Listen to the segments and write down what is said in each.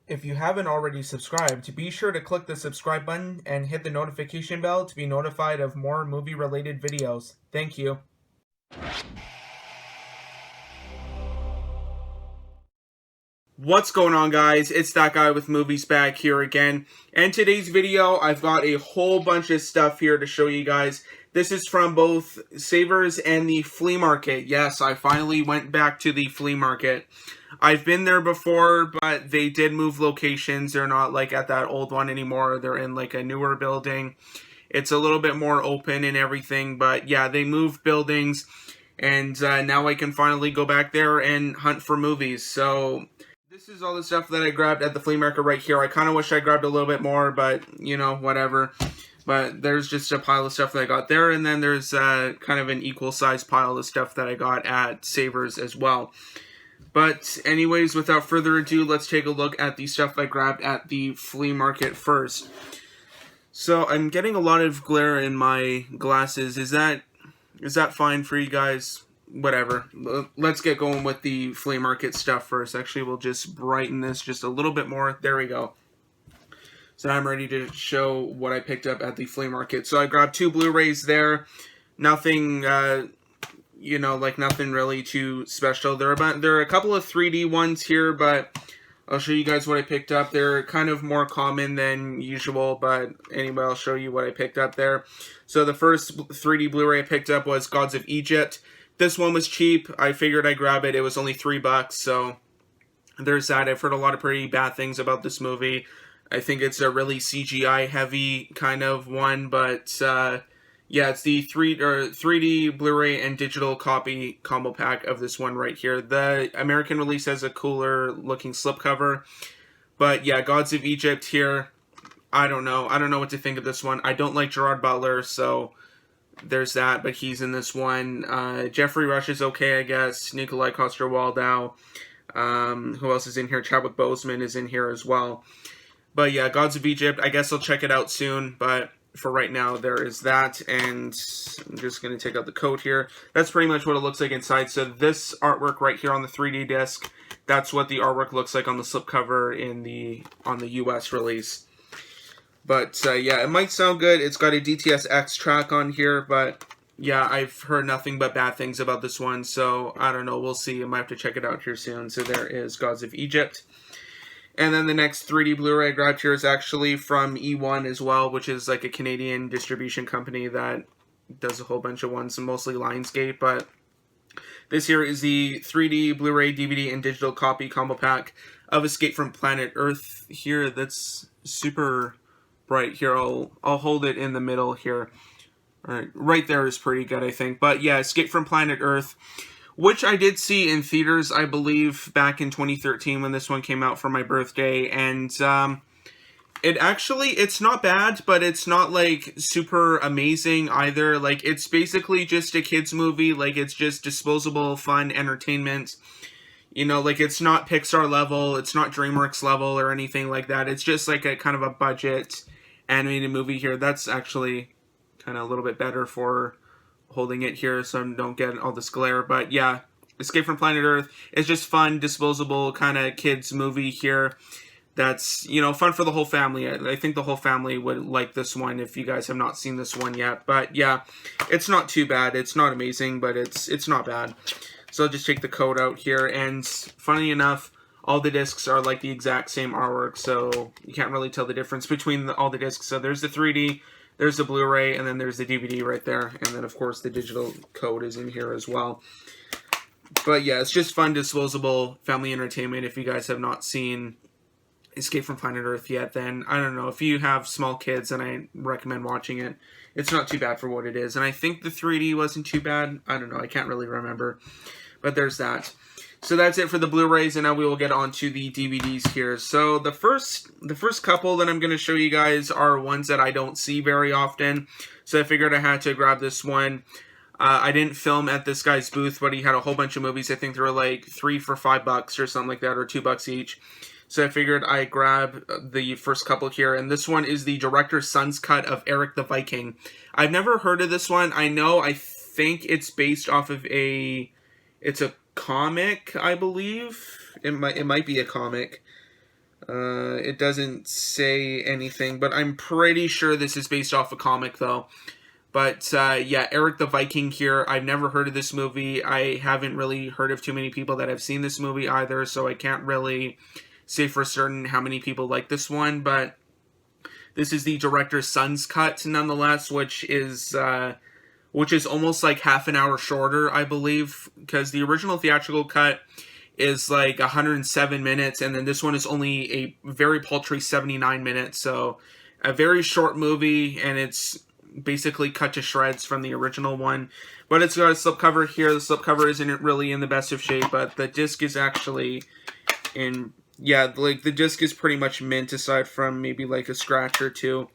If you haven't already subscribed, be sure to click the subscribe button and hit the notification bell to be notified of more movie-related videos. Thank you. What's going on, guys? It's that guy with movies back here again. And today's video, I've got a whole bunch of stuff here to show you guys. This is from both Savers and the flea market. Yes, I finally went back to the flea market. I've been there before, but they did move locations. They're not like at that old one anymore. They're in like a newer building. It's a little bit more open and everything, but yeah, they moved buildings, and now I can finally go back there and hunt for movies. So this is all the stuff that I grabbed at the flea market right here. I kind of wish I grabbed a little bit more, but, you know, whatever. But there's just a pile of stuff that I got there, and then there's kind of an equal-sized pile of stuff that I got at Savers as well. But anyways, without further ado, let's take a look at the stuff I grabbed at the flea market first. So I'm getting a lot of glare in my glasses. Is that fine for you guys? Whatever. Let's get going with the flea market stuff first. Actually, we'll just brighten this just a little bit more. There we go. So now I'm ready to show what I picked up at the flea market. So I grabbed 2 Blu-rays there. Nothing, you know, like nothing really too special. There are a couple of 3D ones here, but I'll show you guys what I picked up. They're kind of more common than usual, but anyway, I'll show you what I picked up there. So the first 3D Blu-ray I picked up was Gods of Egypt. This one was cheap. I figured I'd grab it. It was only $3, so there's that. I've heard a lot of pretty bad things about this movie. I think it's a really CGI-heavy kind of one, but yeah, it's the 3D Blu-ray and digital copy combo pack of this one right here. The American release has a cooler-looking slipcover, but yeah, Gods of Egypt here. I don't know what to think of this one. I don't like Gerard Butler, so there's that, but he's in this one. Jeffrey Rush is okay, I guess. Nikolai Coster-Waldau. Who else is in here? Chadwick Boseman is in here as well. But yeah, Gods of Egypt, I guess I'll check it out soon, but for right now, there is that, and I'm just going to take out the coat here. That's pretty much what it looks like inside. So this artwork right here on the 3D disc, that's what the artwork looks like on the slipcover on the US release. But yeah, it might sound good. It's got a DTS:X track on here, but yeah, I've heard nothing but bad things about this one, so I don't know. We'll see. I might have to check it out here soon. So there is Gods of Egypt. And then the next 3D Blu-ray I grabbed here is actually from E1 as well, which is like a Canadian distribution company that does a whole bunch of ones, mostly Lionsgate. But this here is the 3D Blu-ray, DVD, and digital copy combo pack of Escape from Planet Earth here. That's super bright here. I'll hold it in the middle here. All right there is pretty good, I think. But yeah, Escape from Planet Earth, which I did see in theaters, I believe, back in 2013 when this one came out for my birthday, and it's not bad, but it's not, like, super amazing either. Like, it's basically just a kid's movie. Like, it's just disposable, fun entertainment. You know, like, it's not Pixar level, it's not DreamWorks level or anything like that. It's just, like, a kind of a budget animated movie here. That's actually kind of a little bit better for holding it here so I don't get all this glare. But yeah, Escape from Planet Earth is just fun, disposable kind of kids movie here that's, you know, fun for the whole family. I think the whole family would like this one if you guys have not seen this one yet. But yeah, it's not too bad. It's not amazing, but it's not bad. So I'll just take the code out here, and funny enough, all the discs are like the exact same artwork, so you can't really tell the difference between all the discs. So there's the 3D, there's the Blu-ray, and then there's the DVD right there. And then, of course, the digital code is in here as well. But yeah, it's just fun, disposable family entertainment. If you guys have not seen Escape from Planet Earth yet, then, I don't know, if you have small kids, then I recommend watching it. It's not too bad for what it is. And I think the 3D wasn't too bad. I don't know, I can't really remember. But there's that. So that's it for the Blu-rays, and now we will get on to the DVDs here. So the first couple that I'm going to show you guys are ones that I don't see very often. So I figured I had to grab this one. I didn't film at this guy's booth, but he had a whole bunch of movies. I think they were like 3 for $5 or something like that, or $2 each. So I figured I'd grab the first couple here, and this one is the director's son's cut of Eric the Viking. I've never heard of this one. I think it's based off of it's a comic, I believe. It might be a comic. It doesn't say anything, but I'm pretty sure this is based off a comic, though. But, yeah, Eric the Viking here. I've never heard of this movie. I haven't really heard of too many people that have seen this movie either, so I can't really say for certain how many people like this one, but this is the director's son's cut, nonetheless, which is almost like half an hour shorter, I believe, because the original theatrical cut is like 107 minutes, and then this one is only a very paltry 79 minutes, so a very short movie, and it's basically cut to shreds from the original one. But it's got a slipcover here. The slipcover isn't really in the best of shape, but the disc is actually in... Yeah, like, the disc is pretty much mint, aside from maybe, like, a scratch or two,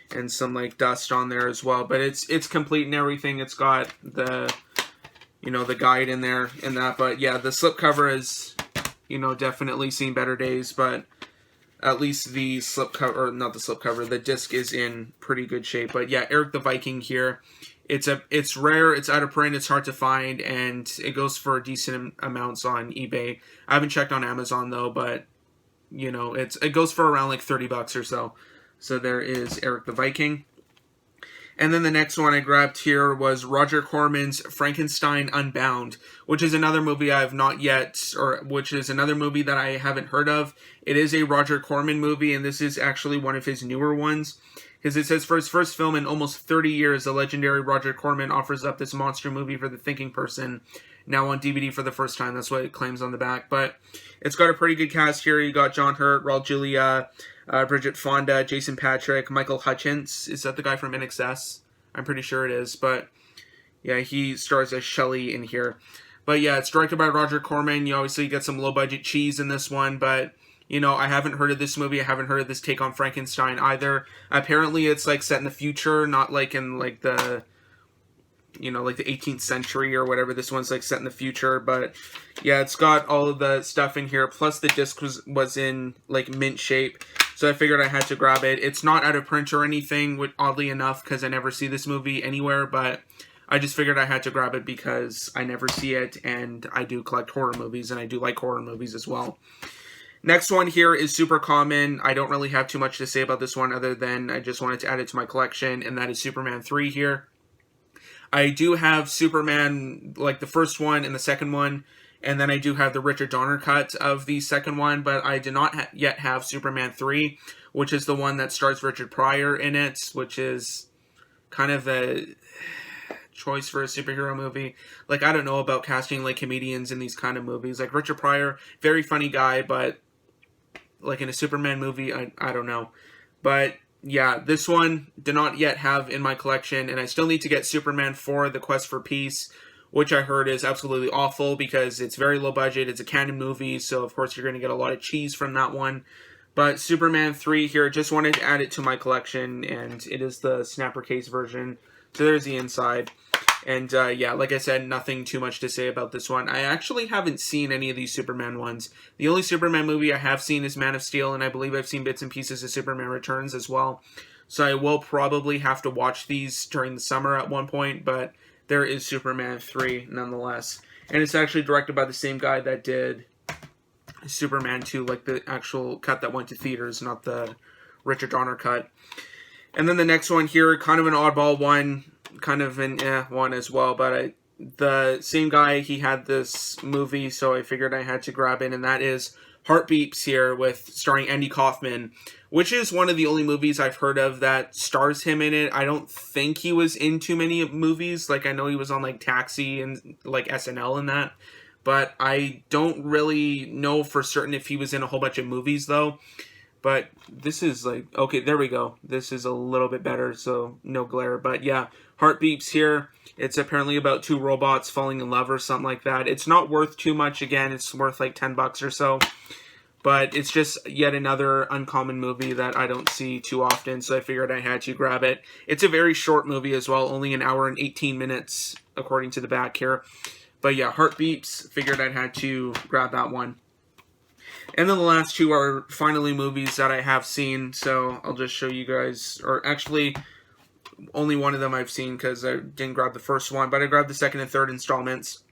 and some, like, dust on there as well. But it's complete and everything. It's got the, you know, the guide in there and that. But, yeah, the slipcover has, you know, definitely seen better days. But at least the slipcover, or not the slipcover, the disc is in pretty good shape. But, yeah, Eric the Viking here. It's rare, it's out of print, it's hard to find, and it goes for decent amounts on eBay. I haven't checked on Amazon though, but you know, it goes for around like 30 bucks or so. So there is Eric the Viking. And then the next one I grabbed here was Roger Corman's Frankenstein Unbound, which is another movie I have not yet, or which is another movie that I haven't heard of. It is a Roger Corman movie, and this is actually one of his newer ones. Because it says, for his first film in almost 30 years, the legendary Roger Corman offers up this monster movie for the thinking person, now on DVD for the first time. That's what it claims on the back. But it's got a pretty good cast here. You got John Hurt, Raul Julia, Bridget Fonda, Jason Patric, Michael Hutchence. Is that the guy from NXS? I'm pretty sure it is. But yeah, he stars as Shelley in here. But yeah, it's directed by Roger Corman. You obviously get some low-budget cheese in this one, but... You know, I haven't heard of this movie. I haven't heard of this take on Frankenstein either. Apparently, it's like set in the future, not like in like the, you know, like the 18th century or whatever. This one's like set in the future. But yeah, it's got all of the stuff in here. Plus, the disc was in like mint shape, so I figured I had to grab it. It's not out of print or anything, oddly enough, because I never see this movie anywhere. But I just figured I had to grab it because I never see it, and I do collect horror movies, and I do like horror movies as well. Next one here is super common. I don't really have too much to say about this one other than I just wanted to add it to my collection, and that is Superman 3 here. I do have Superman, like the first one and the second one, and then I do have the Richard Donner cut of the second one, but I do not yet have Superman 3, which is the one that stars Richard Pryor in it, which is kind of a choice for a superhero movie. Like, I don't know about casting like comedians in these kind of movies. Like Richard Pryor, very funny guy, but like in a Superman movie, I don't know. But yeah, this one do not yet have in my collection, and I still need to get Superman 4, The Quest for Peace, which I heard is absolutely awful because it's very low budget, it's a canon movie, so of course you're going to get a lot of cheese from that one. But Superman 3 here, just wanted to add it to my collection, and it is the snapper case version. So there's the inside. And yeah, like I said, nothing too much to say about this one. I actually haven't seen any of these Superman ones. The only Superman movie I have seen is Man of Steel, and I believe I've seen bits and pieces of Superman Returns as well. So I will probably have to watch these during the summer at one point, but there is Superman 3 nonetheless. And it's actually directed by the same guy that did Superman 2, like the actual cut that went to theaters, not the Richard Donner cut. And then the next one here, kind of an oddball one, kind of an one as well, but the same guy, he had this movie, so I figured I had to grab it, and that is Heartbeats here, with starring Andy Kaufman, which is one of the only movies I've heard of that stars him in it. I don't think he was in too many movies. Like, I know he was on like Taxi and like SNL and that, but I don't really know for certain if he was in a whole bunch of movies though. But this is like, okay, there we go. This is a little bit better, so no glare. But yeah, Heartbeats here. It's apparently about two robots falling in love or something like that. It's not worth too much. Again, it's worth like 10 bucks or so. But it's just yet another uncommon movie that I don't see too often, so I figured I had to grab it. It's a very short movie as well, only an hour and 18 minutes, according to the back here. But yeah, Heartbeats, figured I had to grab that one. And then the last two are finally movies that I have seen, so I'll just show you guys, or actually, only one of them I've seen because I didn't grab the first one, but I grabbed the second and third installments.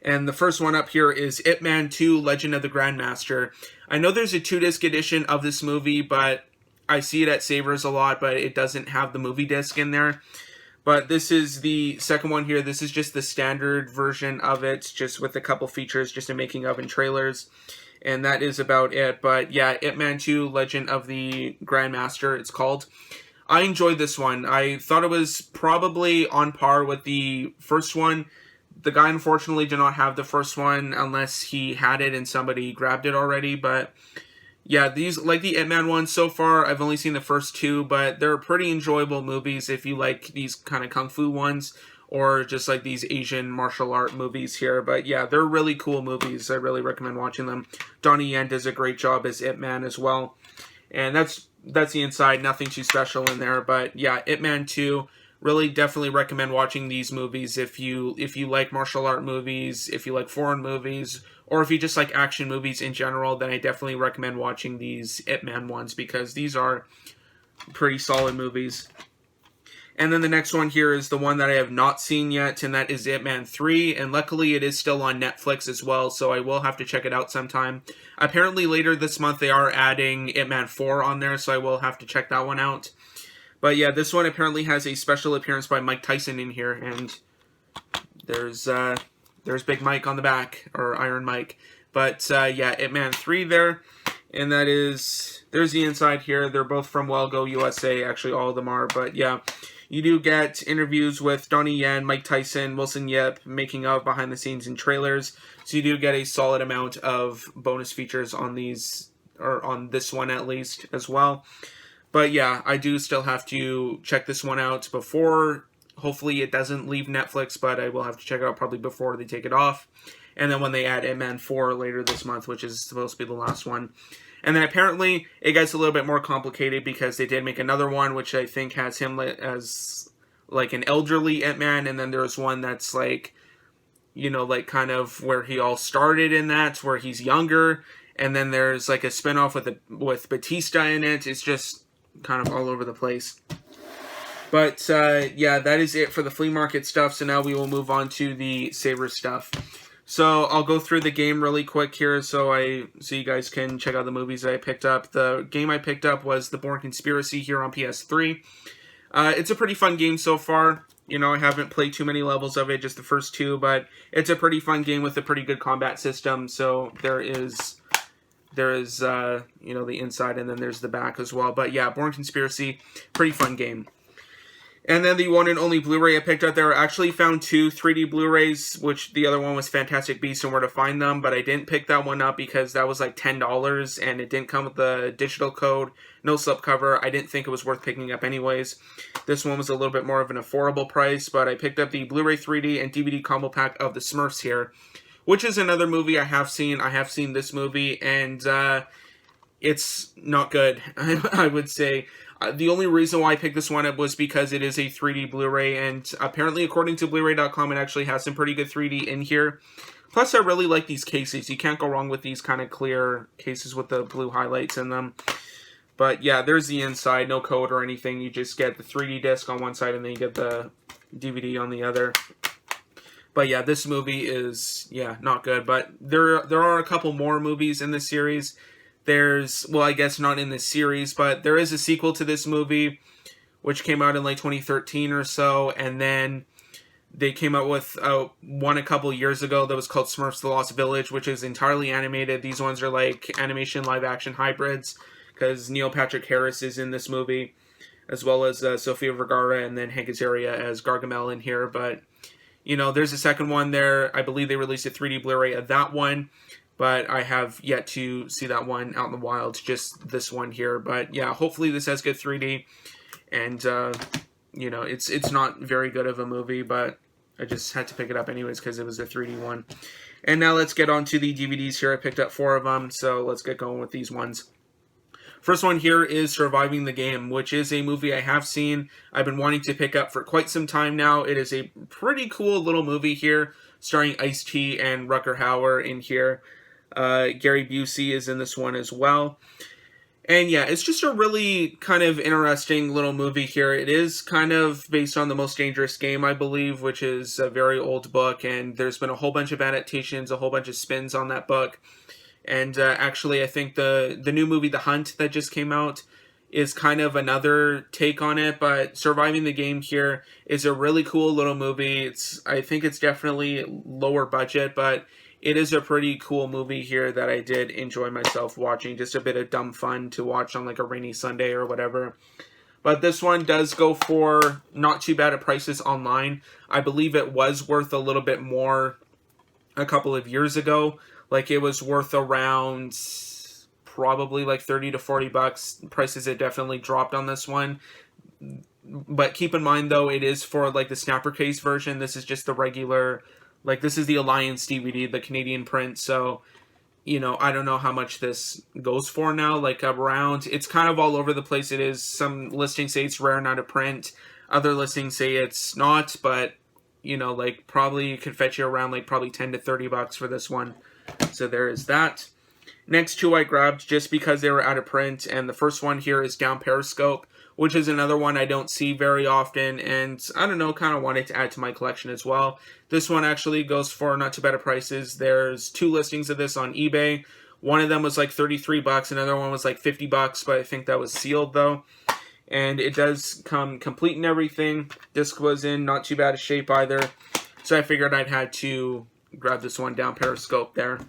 And the first one up here is Ip Man 2, Legend of the Grandmaster. I know there's a 2-disc edition of this movie, but I see it at Savers a lot, but it doesn't have the movie disc in there. But this is the second one here. This is just the standard version of it, just with a couple features, just a making of and trailers. And that is about it. But yeah, Ip Man 2, Legend of the Grandmaster, it's called. I enjoyed this one. I thought it was probably on par with the first one. The guy unfortunately did not have the first one unless he had it and somebody grabbed it already. But yeah, these, like the Ip Man ones so far, I've only seen the first two, but they're pretty enjoyable movies if you like these kind of kung fu ones or just like these Asian martial art movies here. But yeah, they're really cool movies. I really recommend watching them. Donnie Yen does a great job as Ip Man as well. And that's the inside, nothing too special in there. But yeah, Ip Man 2, really definitely recommend watching these movies if you like martial art movies, if you like foreign movies, or if you just like action movies in general, then I definitely recommend watching these Ip Man ones because these are pretty solid movies. And then the next one here is the one that I have not seen yet, and that is Ip Man 3, and luckily it is still on Netflix as well, so I will have to check it out sometime. Apparently later this month they are adding Ip Man 4 on there, so I will have to check that one out. But yeah, this one apparently has a special appearance by Mike Tyson in here, and there's Big Mike on the back, or Iron Mike. But yeah, Ip Man 3 there, and that is, there's the inside here. They're both from Well Go USA, actually all of them are, but yeah. You do get interviews with Donnie Yen, Mike Tyson, Wilson Yip, making of, behind the scenes, and trailers. So you do get a solid amount of bonus features on these, or on this one at least, as well. But yeah, I do still have to check this one out before, hopefully it doesn't leave Netflix, but I will have to check it out probably before they take it off. And then when they add Ip Man 4 later this month, which is supposed to be the last one. And then apparently it gets a little bit more complicated because they did make another one, which I think has him as like an elderly Ip Man. And then there's one that's like, you know, like kind of where he all started in that, where he's younger. And then there's like a spinoff with Batista in it. It's just kind of all over the place. But yeah, that is it for the flea market stuff. So now we will move on to the Saber stuff. So I'll go through the game really quick here so you guys can check out the movies I picked up. The game I picked up was The Bourne Conspiracy here on PS3. It's a pretty fun game so far. You know, I haven't played too many levels of it, just the first two, but it's a pretty fun game with a pretty good combat system. So there is you know, the inside and then there's the back as well. But yeah, Bourne Conspiracy, pretty fun game. And then the one and only Blu-ray I picked up there, I actually found 2 3D Blu-rays, which the other one was Fantastic Beasts and Where to Find Them, but I didn't pick that one up because that was like $10 and it didn't come with the digital code, no slipcover. I didn't think it was worth picking up anyways. This one was a little bit more of an affordable price, but I picked up the Blu-ray 3D and DVD combo pack of the Smurfs here, which is another movie I have seen. I have seen this movie, and it's not good, I would say. The only reason why I picked this one up was because it is a 3D Blu-ray, and apparently, according to Blu-ray.com, it actually has some pretty good 3D in here. Plus, I really like these cases. You can't go wrong with these kind of clear cases with the blue highlights in them. But yeah, there's the inside, no code or anything. You just get the 3D disc on one side, and then you get the DVD on the other. But yeah, this movie is, yeah, not good. But there are a couple more movies in this series. There's, well, I guess not in this series, but there is a sequel to this movie, which came out in like 2013 or so, and then they came out with one a couple years ago that was called Smurfs The Lost Village, which is entirely animated. These ones are like animation live-action hybrids, because Neil Patrick Harris is in this movie, as well as Sofia Vergara and then Hank Azaria as Gargamel in here. But, you know, there's a second one there. I believe they released a 3D Blu-ray of that one. But I have yet to see that one out in the wild, just this one here. But yeah, hopefully this has good 3D. And, you know, it's not very good of a movie, but I just had to pick it up anyways because it was a 3D one. And now let's get on to the DVDs here. I picked up 4 of them, so let's get going with these ones. First one here is Surviving the Game, which is a movie I have seen. I've been wanting to pick up for quite some time now. It is a pretty cool little movie here, starring Ice-T and Rutger Hauer in here. Gary Busey is in this one as well. And yeah, it's just a really kind of interesting little movie here. It is kind of based on The Most Dangerous Game, I believe, which is a very old book, and there's been a whole bunch of adaptations, a whole bunch of spins on that book. And actually, I think the new movie, The Hunt, that just came out, is kind of another take on it. But Surviving the Game here is a really cool little movie. I think it's definitely lower budget, but it is a pretty cool movie here that I did enjoy myself watching. Just a bit of dumb fun to watch on like a rainy Sunday or whatever. But this one does go for not too bad at prices online. I believe it was worth a little bit more a couple of years ago. Like it was worth around probably like 30 to 40 bucks. Prices had definitely dropped on this one. But keep in mind though, it is for like the snapper case version. This is just the regular, like this is the Alliance DVD, the Canadian print. So, you know, I don't know how much this goes for now. Like around, it's kind of all over the place. It is, some listings say it's rare, not a print. Other listings say it's not, but you know, like probably could fetch you around like probably 10 to 30 bucks for this one. So there is that. Next two I grabbed just because they were out of print, and the first one here is Down Periscope, which is another one I don't see very often, and I don't know, kind of wanted to add to my collection as well. This one actually goes for not too bad of prices. There's two listings of this on eBay. One of them was like 33 bucks, another one was like 50 bucks, but I think that was sealed though. And it does come complete and everything. Disc was in not too bad of shape either, so I figured I'd had to grab this one, Down Periscope there.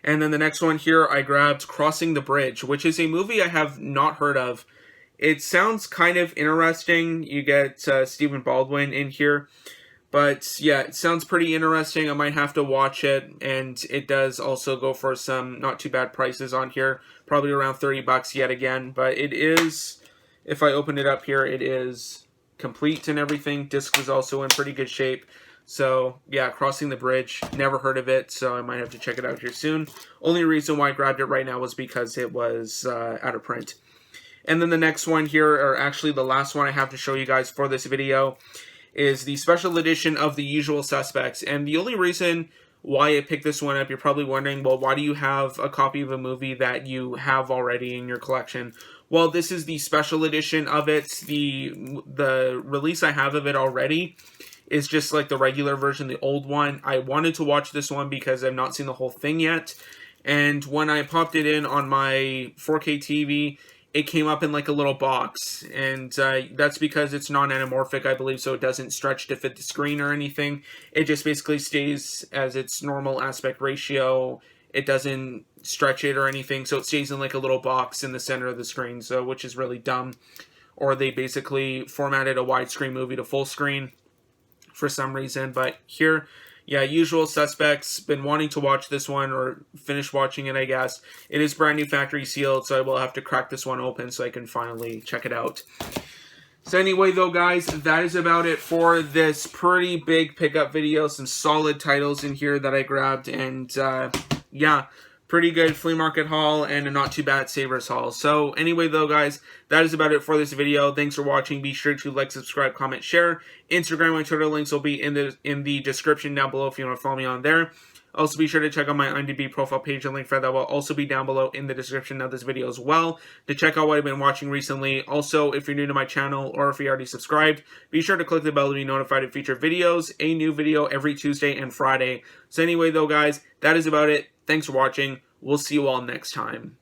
And then the next one here, I grabbed Crossing the Bridge, which is a movie I have not heard of. It sounds kind of interesting. You get Stephen Baldwin in here. But yeah, it sounds pretty interesting. I might have to watch it. And it does also go for some not too bad prices on here. Probably around 30 bucks yet again. But it is, if I open it up here, it is complete and everything. Disc was also in pretty good shape. So, yeah, Crossing the Bridge. Never heard of it, so I might have to check it out here soon. Only reason why I grabbed it right now was because it was out of print. And then the next one here, or actually the last one I have to show you guys for this video, is the special edition of The Usual Suspects. And the only reason why I picked this one up, you're probably wondering, well, why do you have a copy of a movie that you have already in your collection? Well, this is the special edition of it. The release I have of it already is just like the regular version, the old one. I wanted to watch this one because I've not seen the whole thing yet. And when I popped it in on my 4K TV, it came up in like a little box. And that's because it's non-anamorphic, I believe, so it doesn't stretch to fit the screen or anything. It just basically stays as its normal aspect ratio. It doesn't stretch it or anything, so it stays in like a little box in the center of the screen, so which is really dumb. Or they basically formatted a widescreen movie to full screen for some reason. But here, yeah, Usual Suspects. Been wanting to watch this one, or finish watching it, I guess. It is brand new factory sealed, so I will have to crack this one open so I can finally check it out. So anyway, though, guys, that is about it for this pretty big pickup video. Some solid titles in here that I grabbed, and yeah, pretty good flea market haul and a not too bad Savers haul. So anyway, though, guys, that is about it for this video. Thanks for watching. Be sure to like, subscribe, comment, share. Instagram and Twitter links will be in the description down below if you want to follow me on there. Also, be sure to check out my IMDb profile page. The link for that will also be down below in the description of this video as well, to check out what I've been watching recently. Also, if you're new to my channel or if you're already subscribed, be sure to click the bell to be notified of future videos. A new video every Tuesday and Friday. So anyway, though, guys, that is about it. Thanks for watching. We'll see you all next time.